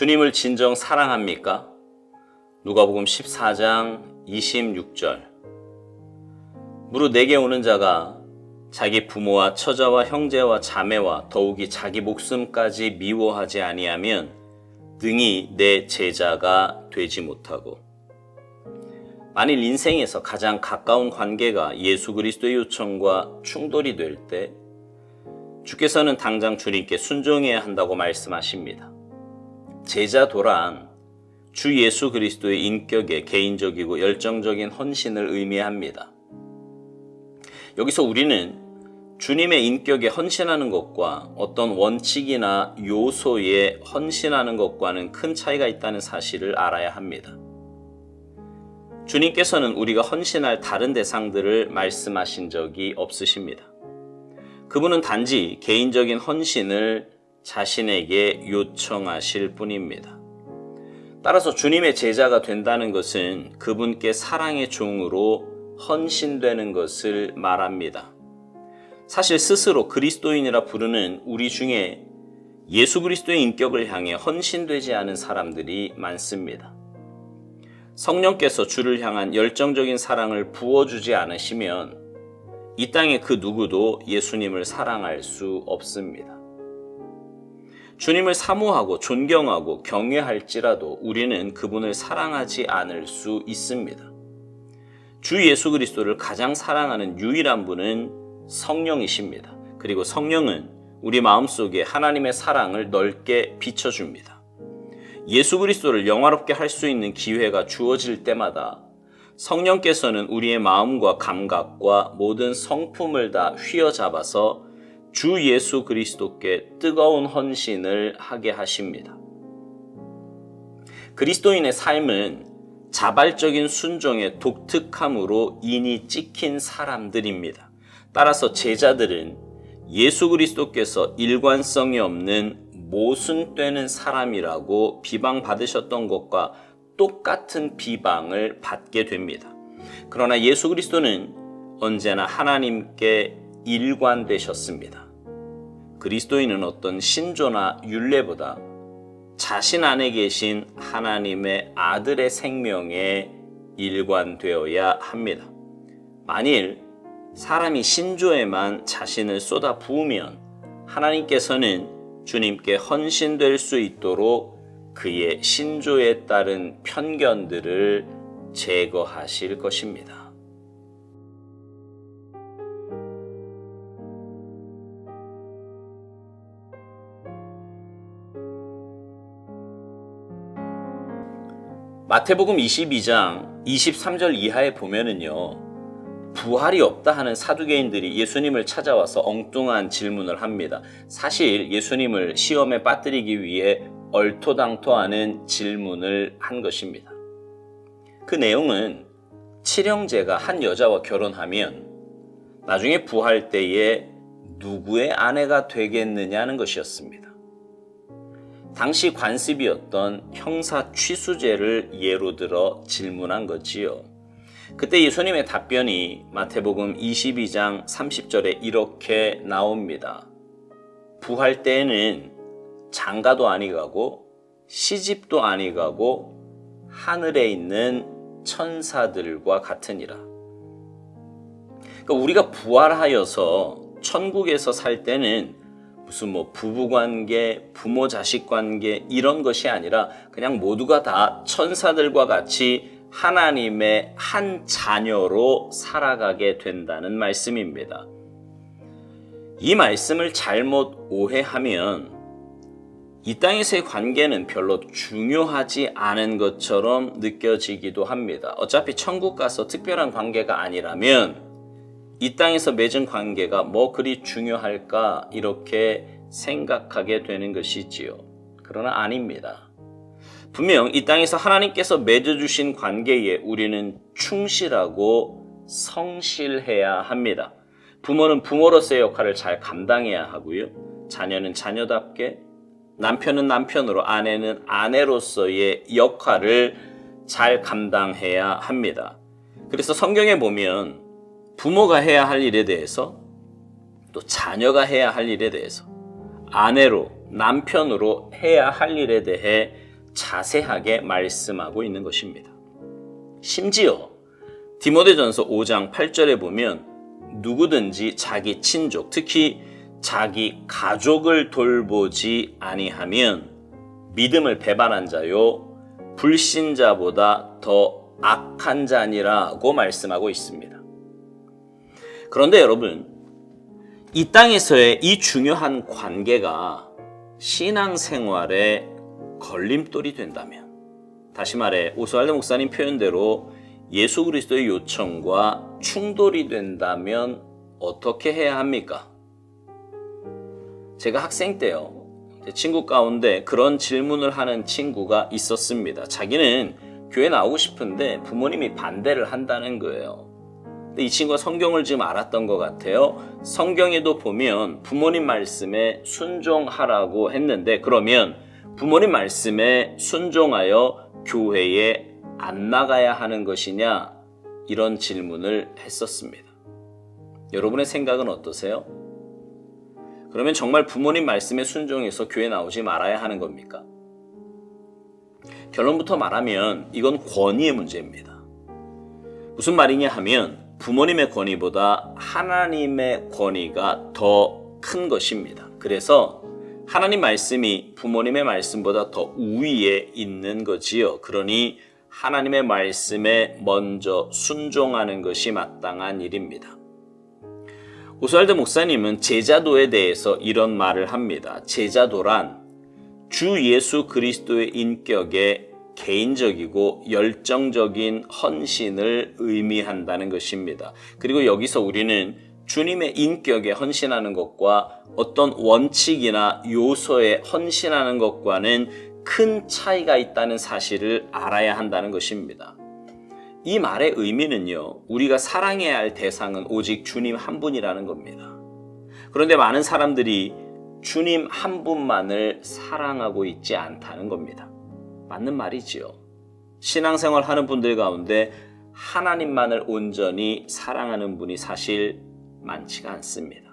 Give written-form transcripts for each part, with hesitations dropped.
주님을 진정 사랑합니까? 누가복음 14장 26절. 무릇 내게 오는 자가 자기 부모와 처자와 형제와 자매와 더욱이 자기 목숨까지 미워하지 아니하면 능히 내 제자가 되지 못하고. 만일 인생에서 가장 가까운 관계가 예수 그리스도의 요청과 충돌이 될 때 주께서는 당장 주님께 순종해야 한다고 말씀하십니다. 제자도란 주 예수 그리스도의 인격에 개인적이고 열정적인 헌신을 의미합니다. 여기서 우리는 주님의 인격에 헌신하는 것과 어떤 원칙이나 요소에 헌신하는 것과는 큰 차이가 있다는 사실을 알아야 합니다. 주님께서는 우리가 헌신할 다른 대상들을 말씀하신 적이 없으십니다. 그분은 단지 개인적인 헌신을 자신에게 요청하실 뿐입니다. 따라서 주님의 제자가 된다는 것은 그분께 사랑의 종으로 헌신되는 것을 말합니다. 사실 스스로 그리스도인이라 부르는 우리 중에 예수 그리스도의 인격을 향해 헌신되지 않은 사람들이 많습니다. 성령께서 주를 향한 열정적인 사랑을 부어주지 않으시면 이 땅의 그 누구도 예수님을 사랑할 수 없습니다. 주님을 사모하고 존경하고 경외할지라도 우리는 그분을 사랑하지 않을 수 있습니다. 주 예수 그리스도를 가장 사랑하는 유일한 분은 성령이십니다. 그리고 성령은 우리 마음속에 하나님의 사랑을 넓게 비춰줍니다. 예수 그리스도를 영화롭게 할 수 있는 기회가 주어질 때마다 성령께서는 우리의 마음과 감각과 모든 성품을 다 휘어잡아서 주 예수 그리스도께 뜨거운 헌신을 하게 하십니다. 그리스도인의 삶은 자발적인 순종의 독특함으로 인이 찍힌 사람들입니다. 따라서 제자들은 예수 그리스도께서 일관성이 없는 모순되는 사람이라고 비방받으셨던 것과 똑같은 비방을 받게 됩니다. 그러나 예수 그리스도는 언제나 하나님께 일관되셨습니다. 그리스도인은 어떤 신조나 율례보다 자신 안에 계신 하나님의 아들의 생명에 일관되어야 합니다. 만일 사람이 신조에만 자신을 쏟아 부으면 하나님께서는 주님께 헌신될 수 있도록 그의 신조에 따른 편견들을 제거하실 것입니다. 마태복음 22장 23절 이하에 보면은요, 부활이 없다 하는 사두개인들이 예수님을 찾아와서 엉뚱한 질문을 합니다. 사실 예수님을 시험에 빠뜨리기 위해 얼토당토하는 질문을 한 것입니다. 그 내용은 칠형제가 한 여자와 결혼하면 나중에 부활 때에 누구의 아내가 되겠느냐는 것이었습니다. 당시 관습이었던 형사 취수제를 예로 들어 질문한 거지요. 그때 예수님의 답변이 마태복음 22장 30절에 이렇게 나옵니다. 부활 때에는 장가도 아니 가고 시집도 아니 가고 하늘에 있는 천사들과 같으니라. 그러니까 우리가 부활하여서 천국에서 살 때는 무슨 부부관계, 부모 자식 관계 이런 것이 아니라 그냥 모두가 다 천사들과 같이 하나님의 한 자녀로 살아가게 된다는 말씀입니다. 이 말씀을 잘못 오해하면 이 땅에서의 관계는 별로 중요하지 않은 것처럼 느껴지기도 합니다. 어차피 천국 가서 특별한 관계가 아니라면 이 땅에서 맺은 관계가 그리 중요할까 이렇게 생각하게 되는 것이지요. 그러나 아닙니다. 분명 이 땅에서 하나님께서 맺어주신 관계에 우리는 충실하고 성실해야 합니다. 부모는 부모로서의 역할을 잘 감당해야 하고요. 자녀는 자녀답게, 남편은 남편으로, 아내는 아내로서의 역할을 잘 감당해야 합니다. 그래서 성경에 보면 부모가 해야 할 일에 대해서 또 자녀가 해야 할 일에 대해서 아내로, 남편으로 해야 할 일에 대해 자세하게 말씀하고 있는 것입니다. 심지어 디모데전서 5장 8절에 보면 누구든지 자기 친족, 특히 자기 가족을 돌보지 아니하면 믿음을 배반한 자요 불신자보다 더 악한 자니라고 말씀하고 있습니다. 그런데 여러분, 이 땅에서의 이 중요한 관계가 신앙생활에 걸림돌이 된다면, 다시 말해 오스왈드 목사님 표현대로 예수 그리스도의 요청과 충돌이 된다면 어떻게 해야 합니까? 제가 학생 때요, 제 친구 가운데 그런 질문을 하는 친구가 있었습니다. 자기는 교회 나오고 싶은데 부모님이 반대를 한다는 거예요. 근데 이 친구가 성경을 지금 알았던 것 같아요. 성경에도 보면 부모님 말씀에 순종하라고 했는데, 그러면 부모님 말씀에 순종하여 교회에 안 나가야 하는 것이냐? 이런 질문을 했었습니다. 여러분의 생각은 어떠세요? 그러면 정말 부모님 말씀에 순종해서 교회 나오지 말아야 하는 겁니까? 결론부터 말하면 이건 권위의 문제입니다. 무슨 말이냐 하면 부모님의 권위보다 하나님의 권위가 더 큰 것입니다. 그래서 하나님 말씀이 부모님의 말씀보다 더 우위에 있는 거지요. 그러니 하나님의 말씀에 먼저 순종하는 것이 마땅한 일입니다. 오스왈드 목사님은 제자도에 대해서 이런 말을 합니다. 제자도란 주 예수 그리스도의 인격에 개인적이고 열정적인 헌신을 의미한다는 것입니다. 그리고 여기서 우리는 주님의 인격에 헌신하는 것과 어떤 원칙이나 요소에 헌신하는 것과는 큰 차이가 있다는 사실을 알아야 한다는 것입니다. 이 말의 의미는요, 우리가 사랑해야 할 대상은 오직 주님 한 분이라는 겁니다. 그런데 많은 사람들이 주님 한 분만을 사랑하고 있지 않다는 겁니다. 맞는 말이지요. 신앙생활 하는 분들 가운데 하나님만을 온전히 사랑하는 분이 사실 많지가 않습니다.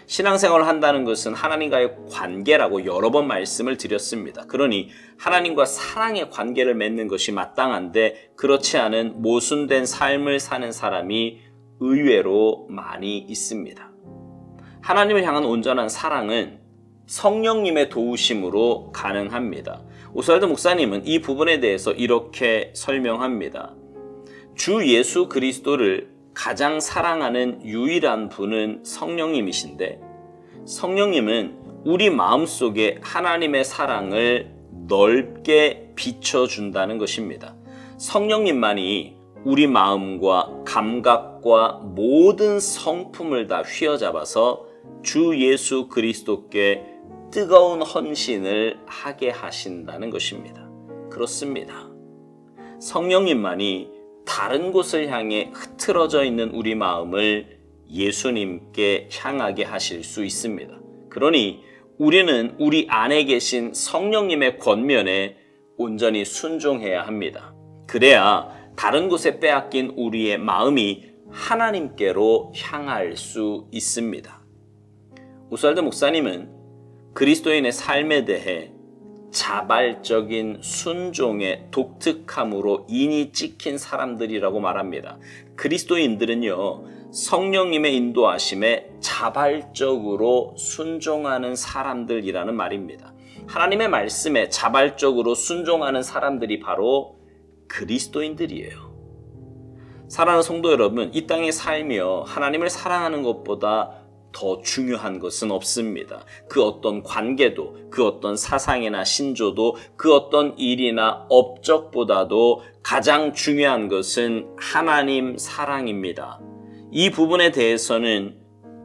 신앙생활을 한다는 것은 하나님과의 관계라고 여러 번 말씀을 드렸습니다. 그러니 하나님과 사랑의 관계를 맺는 것이 마땅한데, 그렇지 않은 모순된 삶을 사는 사람이 의외로 많이 있습니다. 하나님을 향한 온전한 사랑은 성령님의 도우심으로 가능합니다. 오스왈드 목사님은 이 부분에 대해서 이렇게 설명합니다. 주 예수 그리스도를 가장 사랑하는 유일한 분은 성령님이신데, 성령님은 우리 마음속에 하나님의 사랑을 넓게 비춰준다는 것입니다. 성령님만이 우리 마음과 감각과 모든 성품을 다 휘어잡아서 주 예수 그리스도께 뜨거운 헌신을 하게 하신다는 것입니다. 그렇습니다. 성령님만이 다른 곳을 향해 흐트러져 있는 우리 마음을 예수님께 향하게 하실 수 있습니다. 그러니 우리는 우리 안에 계신 성령님의 권면에 온전히 순종해야 합니다. 그래야 다른 곳에 빼앗긴 우리의 마음이 하나님께로 향할 수 있습니다. 오스왈드 목사님은 그리스도인의 삶에 대해 자발적인 순종의 독특함으로 인이 찍힌 사람들이라고 말합니다. 그리스도인들은요, 성령님의 인도하심에 자발적으로 순종하는 사람들이라는 말입니다. 하나님의 말씀에 자발적으로 순종하는 사람들이 바로 그리스도인들이에요. 사랑하는 성도 여러분, 이 땅에 살며 하나님을 사랑하는 것보다 더 중요한 것은 없습니다. 그 어떤 관계도, 그 어떤 사상이나 신조도, 그 어떤 일이나 업적보다도 가장 중요한 것은 하나님 사랑입니다. 이 부분에 대해서는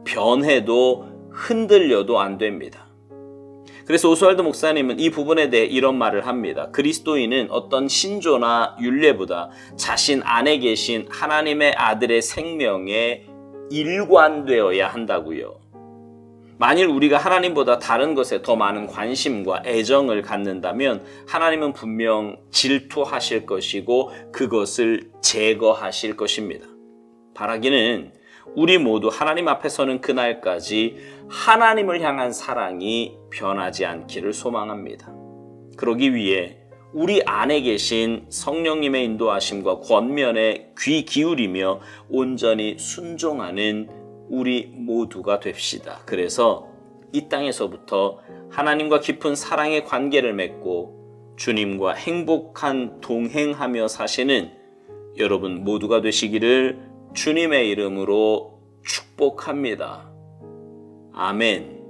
변해도 흔들려도 안 됩니다. 그래서 오스왈드 목사님은 이 부분에 대해 이런 말을 합니다. 그리스도인은 어떤 신조나 율례보다 자신 안에 계신 하나님의 아들의 생명에 일관되어야 한다고요. 만일 우리가 하나님보다 다른 것에 더 많은 관심과 애정을 갖는다면 하나님은 분명 질투하실 것이고 그것을 제거하실 것입니다. 바라기는 우리 모두 하나님 앞에 서는 그날까지 하나님을 향한 사랑이 변하지 않기를 소망합니다. 그러기 위해 우리 안에 계신 성령님의 인도하심과 권면에 귀 기울이며 온전히 순종하는 우리 모두가 됩시다. 그래서 이 땅에서부터 하나님과 깊은 사랑의 관계를 맺고 주님과 행복한 동행하며 사시는 여러분 모두가 되시기를 주님의 이름으로 축복합니다. 아멘.